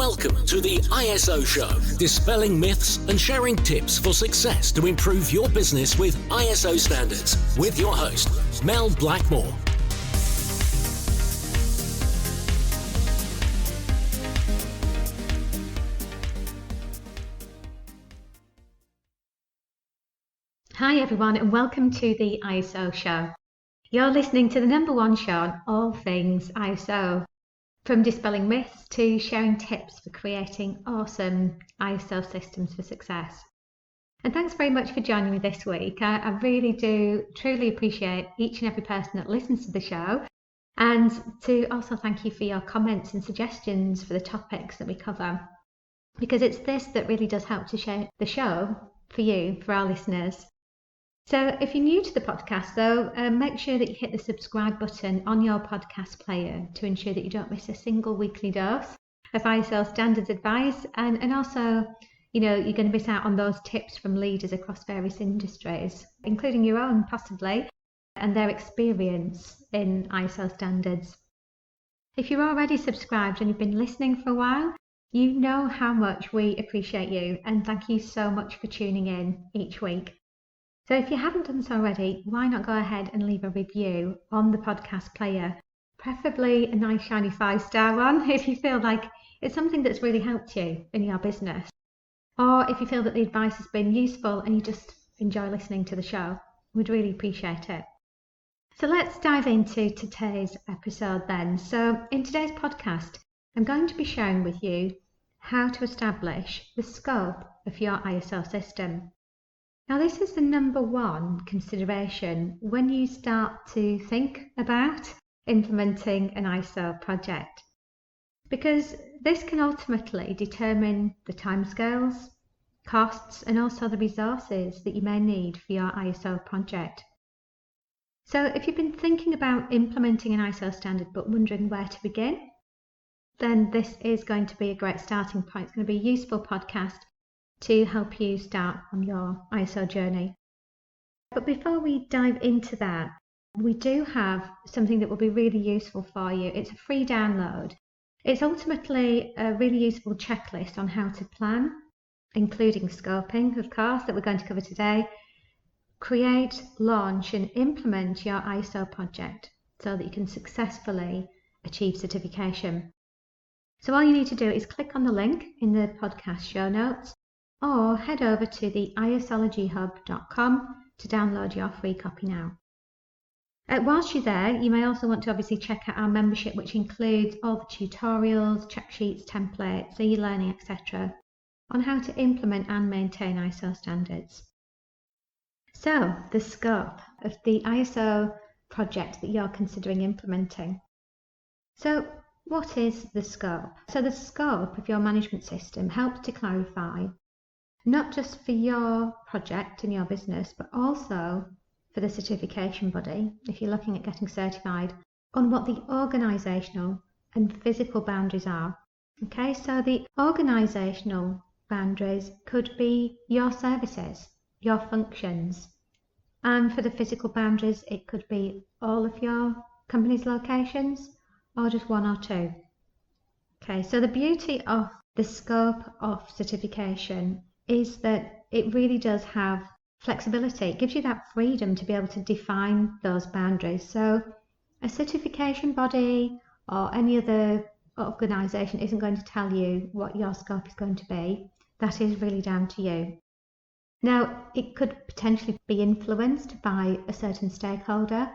Welcome to the ISO Show, dispelling myths and sharing tips for success to improve your business with ISO standards, with your host, Mel Blackmore. Hi everyone, and welcome to the ISO Show. You're listening to the number one show on all things ISO, from dispelling myths to sharing tips for creating awesome ISO systems for success. And thanks very much for joining me this week. I really do truly appreciate each and every person that listens to the show, and to also thank you for your comments and suggestions for the topics that we cover, because it's this that really does help to share the show for you, for our listeners. So if you're new to the podcast though, make sure that you hit the subscribe button on your podcast player to ensure that you don't miss a single weekly dose of ISO standards advice, and also, you're going to miss out on those tips from leaders across various industries, including your own possibly, and their experience in ISO standards. If you're already subscribed and you've been listening for a while, you know how much we appreciate you, and thank you so much for tuning in each week. So if you haven't done so already, why not go ahead and leave a review on the podcast player, preferably a nice shiny 5-star one if you feel like it's something that's really helped you in your business, or if you feel that the advice has been useful and you just enjoy listening to the show. We'd really appreciate it. So let's dive into today's episode then. So in today's podcast, I'm going to be sharing with you how to establish the scope of your ISO system. Now, this is the number one consideration when you start to think about implementing an ISO project, because this can ultimately determine the timescales, costs, and also the resources that you may need for your ISO project. So if you've been thinking about implementing an ISO standard but wondering where to begin, then this is going to be a great starting point. It's going to be a useful podcast to help you start on your ISO journey. But before we dive into that, we do have something that will be really useful for you. It's a free download. It's ultimately a really useful checklist on how to plan, including scoping, of course, that we're going to cover today, create, launch, and implement your ISO project so that you can successfully achieve certification. So all you need to do is click on the link in the podcast show notes, or head over to the isologyhub.com to download your free copy now. Whilst you're there, you may also want to obviously check out our membership, which includes all the tutorials, check sheets, templates, e-learning, etc., on how to implement and maintain ISO standards. So, the scope of the ISO project that you're considering implementing. So, what is the scope? So, the scope of your management system helps to clarify not just for your project and your business, but also for the certification body, if you're looking at getting certified, on what the organisational and physical boundaries are. Okay, so the organisational boundaries could be your services, your functions, and for the physical boundaries, it could be all of your company's locations or just one or two. Okay, so the beauty of the scope of certification is that it really does have flexibility. It gives you that freedom to be able to define those boundaries. So a certification body or any other organisation isn't going to tell you what your scope is going to be. That is really down to you. Now, it could potentially be influenced by a certain stakeholder.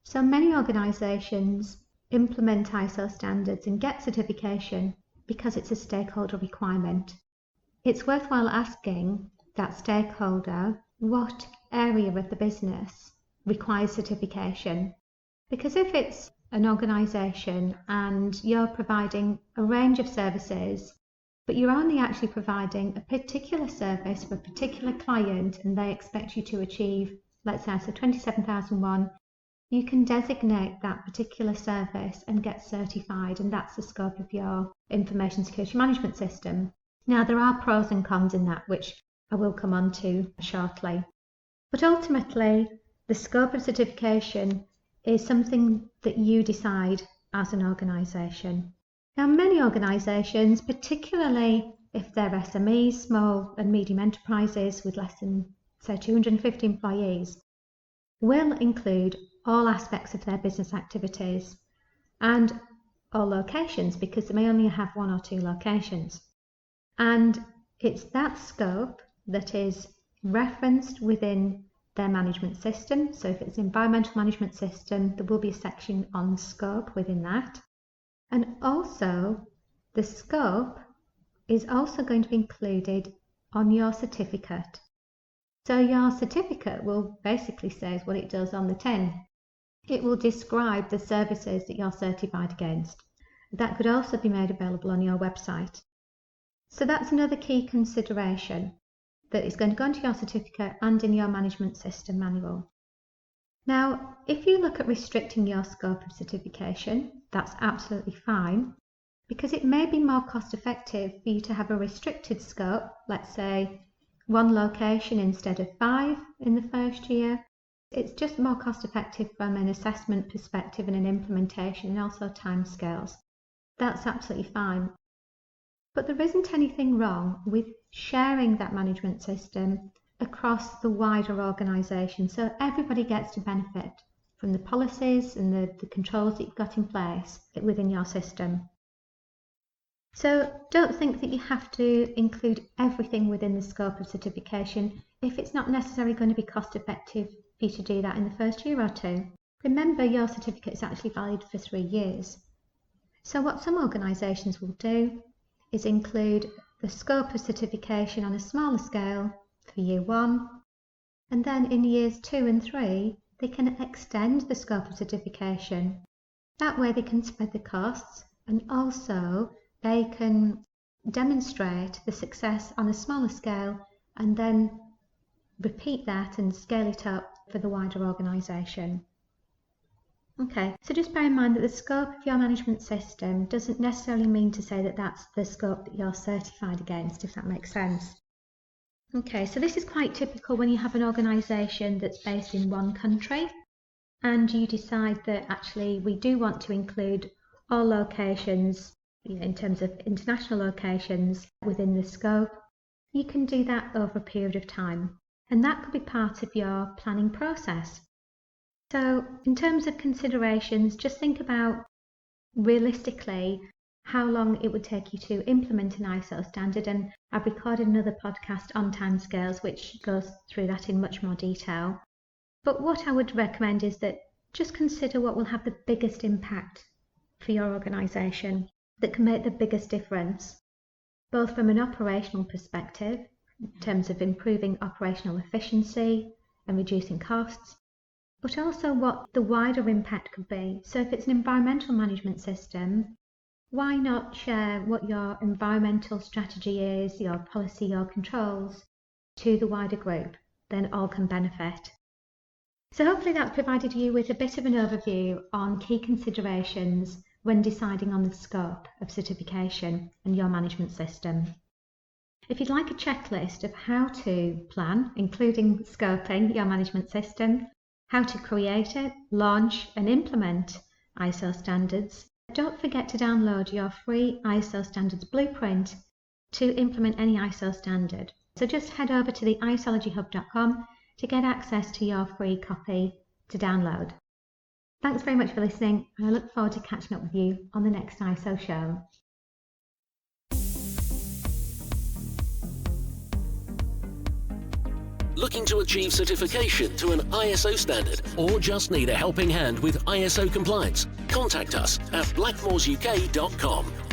So many organisations implement ISO standards and get certification because it's a stakeholder requirement. It's worthwhile asking that stakeholder what area of the business requires certification. Because if it's an organisation and you're providing a range of services, but you're only actually providing a particular service for a particular client and they expect you to achieve, let's say, so 27001, you can designate that particular service and get certified, and that's the scope of your information security management system. Now, there are pros and cons in that, which I will come on to shortly. But ultimately, the scope of certification is something that you decide as an organisation. Now, many organisations, particularly if they're SMEs, small and medium enterprises with less than, say, 250 employees, will include all aspects of their business activities and all locations, because they may only have 1 or 2 locations. And it's that scope that is referenced within their management system. So if it's environmental management system, there will be a section on scope within that. And also, the scope is also going to be included on your certificate. So your certificate will basically say what it does on the tin. It will describe the services that you're certified against. That could also be made available on your website. So that's another key consideration that is going to go into your certificate and in your management system manual. Now, if you look at restricting your scope of certification, that's absolutely fine, because it may be more cost effective for you to have a restricted scope, let's say 1 location instead of 5 in the first year. It's just more cost effective from an assessment perspective and an implementation and also timescales. That's absolutely fine. But there isn't anything wrong with sharing that management system across the wider organisation, so everybody gets to benefit from the policies and the controls that you've got in place within your system. So don't think that you have to include everything within the scope of certification if it's not necessarily going to be cost effective for you to do that in the first year or 2. Remember, your certificate is actually valid for 3 years. So what some organisations will do is include the scope of certification on a smaller scale for year 1, and then in years 2 and 3 they can extend the scope of certification. That way they can spread the costs, and also they can demonstrate the success on a smaller scale and then repeat that and scale it up for the wider organisation. Okay, so just bear in mind that the scope of your management system doesn't necessarily mean to say that that's the scope that you're certified against, if that makes sense. Okay, so this is quite typical when you have an organisation that's based in one country and you decide that actually we do want to include all locations, in terms of international locations within the scope. You can do that over a period of time, and that could be part of your planning process. So in terms of considerations, just think about realistically how long it would take you to implement an ISO standard, and I've recorded another podcast on timescales which goes through that in much more detail. But what I would recommend is that just consider what will have the biggest impact for your organisation, that can make the biggest difference, both from an operational perspective, in terms of improving operational efficiency and reducing costs, but also what the wider impact could be. So if it's an environmental management system, why not share what your environmental strategy is, your policy, your controls, to the wider group? Then all can benefit. So hopefully that's provided you with a bit of an overview on key considerations when deciding on the scope of certification and your management system. If you'd like a checklist of how to plan, including scoping your management system, how to create it, launch and implement ISO standards, don't forget to download your free ISO standards blueprint to implement any ISO standard. So just head over to the isologyhub.com to get access to your free copy to download. Thanks very much for listening, and I look forward to catching up with you on the next ISO show. Looking to achieve certification to an ISO standard, or just need a helping hand with ISO compliance? Contact us at blackmoresuk.com